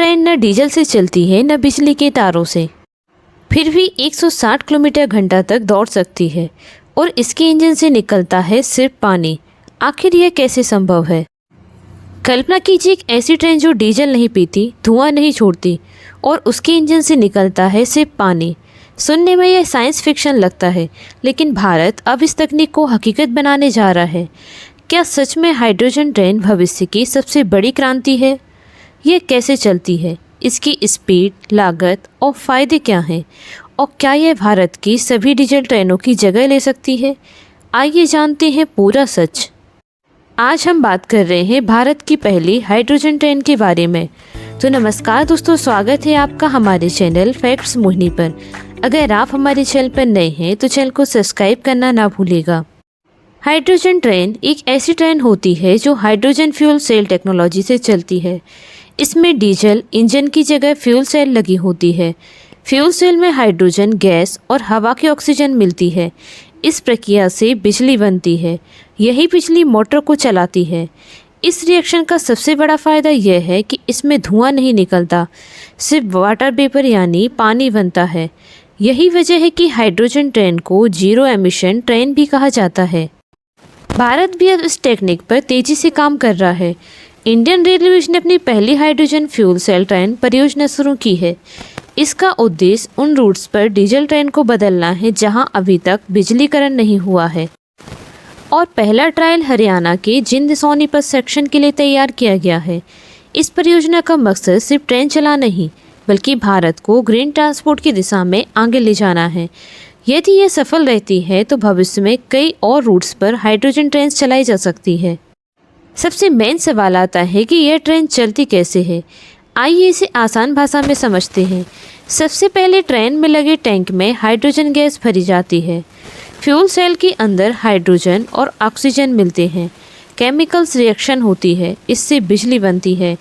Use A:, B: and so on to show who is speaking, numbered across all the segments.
A: Train न diesel से चलती है न बिजली के तारों से, फिर भी 160 किलोमीटर घंटा तक दौड़ सकती है और इसके इंजन से निकलता है सिर्फ पानी। आखिर यह कैसे संभव है? कल्पना कीजिए एक ऐसी ट्रेन जो डीजल नहीं पीती, धुआं नहीं छोड़ती और उसके इंजन से निकलता है सिर्फ पानी। सुनने में यह साइंस फिक्शन लगता है, लेकिन भारत अब इस तकनीक को हकीकत बनाने जा रहा है। क्या सच में हाइड्रोजन ट्रेन भविष्य की सबसे बड़ी क्रांति है? यह कैसे चलती है, इसकी स्पीड, लागत और फ़ायदे क्या हैं, और क्या यह भारत की सभी डीजल ट्रेनों की जगह ले सकती है? आइए जानते हैं पूरा सच। आज हम बात कर रहे हैं भारत की पहली हाइड्रोजन ट्रेन के बारे में। तो नमस्कार दोस्तों, स्वागत है आपका हमारे चैनल फैक्ट्स मोहिनी पर। अगर आप हमारे चैनल पर नए हैं तो चैनल को सब्सक्राइब करना ना भूलिएगा। हाइड्रोजन ट्रेन एक ऐसी ट्रेन होती है जो हाइड्रोजन फ्यूल सेल टेक्नोलॉजी से चलती है। इसमें डीजल इंजन की जगह फ्यूल सेल लगी होती है। फ्यूल सेल में हाइड्रोजन गैस और हवा की ऑक्सीजन मिलती है। इस प्रक्रिया से बिजली बनती है। यही बिजली मोटर को चलाती है। इस रिएक्शन का सबसे बड़ा फ़ायदा यह है कि इसमें धुआं नहीं निकलता, सिर्फ वाटर वेपर यानी पानी बनता है। यही वजह है कि हाइड्रोजन ट्रेन को जीरो एमिशन ट्रेन भी कहा जाता है। भारत भी अब इस टेक्निक पर तेज़ी से काम कर रहा है। इंडियन रेलवेज ने अपनी पहली हाइड्रोजन फ्यूल सेल ट्रेन परियोजना शुरू की है। इसका उद्देश्य उन रूट्स पर डीजल ट्रेन को बदलना है जहां अभी तक बिजलीकरण नहीं हुआ है। और पहला ट्रायल हरियाणा के जिंद सोनीपत सेक्शन के लिए तैयार किया गया है। इस परियोजना का मकसद सिर्फ ट्रेन चलाना नहीं, बल्कि भारत को ग्रीन ट्रांसपोर्ट की दिशा में आगे ले जाना है। यदि यह सफल रहती है तो भविष्य में कई और रूट्स पर हाइड्रोजन ट्रेन चलाई जा सकती है। सबसे मेन सवाल आता है कि यह ट्रेन चलती कैसे है। आइए इसे आसान भाषा में समझते हैं। सबसे पहले ट्रेन में लगे टैंक में हाइड्रोजन गैस भरी जाती है। फ्यूल सेल के अंदर हाइड्रोजन और ऑक्सीजन मिलते हैं। केमिकल्स रिएक्शन होती है, इससे बिजली बनती है।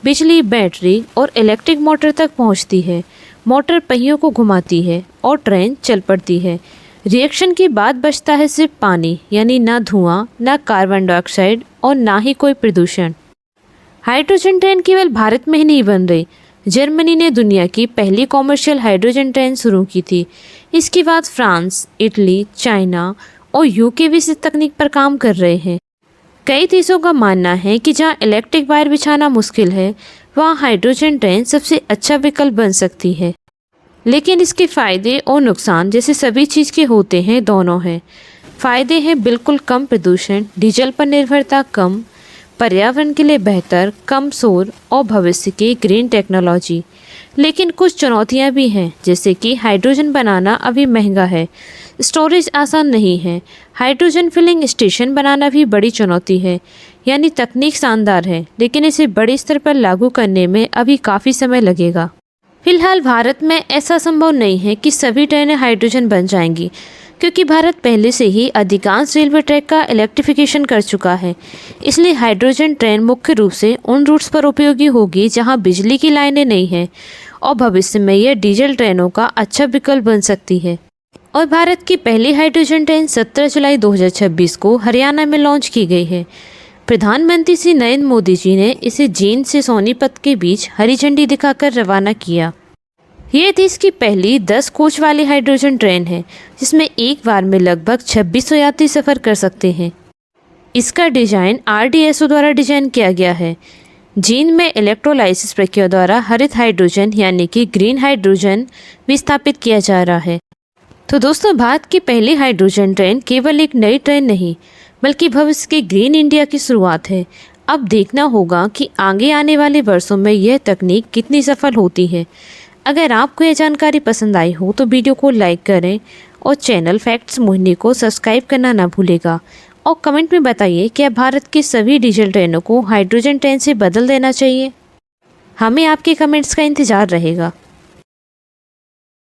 A: बिजली बैटरी और इलेक्ट्रिक मोटर तक पहुंचती है। मोटर पहियों को घुमाती है और ट्रेन चल पड़ती है। रिएक्शन के बाद बचता है सिर्फ पानी, यानी ना धुआं, ना कार्बन डाइऑक्साइड और ना ही कोई प्रदूषण। हाइड्रोजन ट्रेन केवल भारत में ही नहीं बन रही। जर्मनी ने दुनिया की पहली कॉमर्शियल हाइड्रोजन ट्रेन शुरू की थी। इसके बाद फ्रांस, इटली, चाइना और यूके भी इस तकनीक पर काम कर रहे हैं। कई देशों का मानना है कि जहां इलेक्ट्रिक वायर बिछाना मुश्किल है, वहां हाइड्रोजन ट्रेन सबसे अच्छा विकल्प बन सकती है। लेकिन इसके फ़ायदे और नुकसान जैसे सभी चीज़ के होते हैं, दोनों हैं। फ़ायदे हैं बिल्कुल कम प्रदूषण, डीजल पर निर्भरता कम, पर्यावरण के लिए बेहतर, कम शोर और भविष्य की ग्रीन टेक्नोलॉजी। लेकिन कुछ चुनौतियां भी हैं, जैसे कि हाइड्रोजन बनाना अभी महंगा है, स्टोरेज आसान नहीं है, हाइड्रोजन फिलिंग स्टेशन बनाना भी बड़ी चुनौती है। यानी तकनीक शानदार है, लेकिन इसे बड़े स्तर पर लागू करने में अभी काफ़ी समय लगेगा। फिलहाल भारत में ऐसा संभव नहीं है कि सभी ट्रेनें हाइड्रोजन बन जाएंगी, क्योंकि भारत पहले से ही अधिकांश रेलवे ट्रैक का इलेक्ट्रिफिकेशन कर चुका है। इसलिए हाइड्रोजन ट्रेन मुख्य रूप से उन रूट्स पर उपयोगी होगी जहां बिजली की लाइनें नहीं हैं, और भविष्य में यह डीजल ट्रेनों का अच्छा विकल्प बन सकती है। और भारत की पहली हाइड्रोजन ट्रेन 17 जुलाई 2026 को हरियाणा में लॉन्च की गई है। प्रधानमंत्री श्री नरेंद्र मोदी जी ने इसे जींद से सोनीपत के बीच हरी झंडी दिखाकर रवाना किया। यह देश की पहली 10 कोच वाली हाइड्रोजन ट्रेन है, जिसमें एक बार में लगभग 2600 यात्री सफ़र कर सकते हैं। इसका डिज़ाइन RDSO द्वारा डिजाइन किया गया है। जींद में इलेक्ट्रोलाइसिस प्रक्रिया द्वारा हरित हाइड्रोजन यानी कि ग्रीन हाइड्रोजन भी स्थापित किया जा रहा है। तो दोस्तों, भारत की पहली हाइड्रोजन ट्रेन केवल एक नई ट्रेन नहीं, बल्कि भविष्य के ग्रीन इंडिया की शुरुआत है। अब देखना होगा कि आगे आने वाले वर्षों में यह तकनीक कितनी सफल होती है। अगर आपको यह जानकारी पसंद आई हो तो वीडियो को लाइक करें और चैनल फैक्ट्स मोहिनी को सब्सक्राइब करना ना भूलेगा। और कमेंट में बताइए क्या भारत की सभी डीजल ट्रेनों को हाइड्रोजन ट्रेन से बदल देना चाहिए। हमें आपके कमेंट्स का इंतज़ार रहेगा।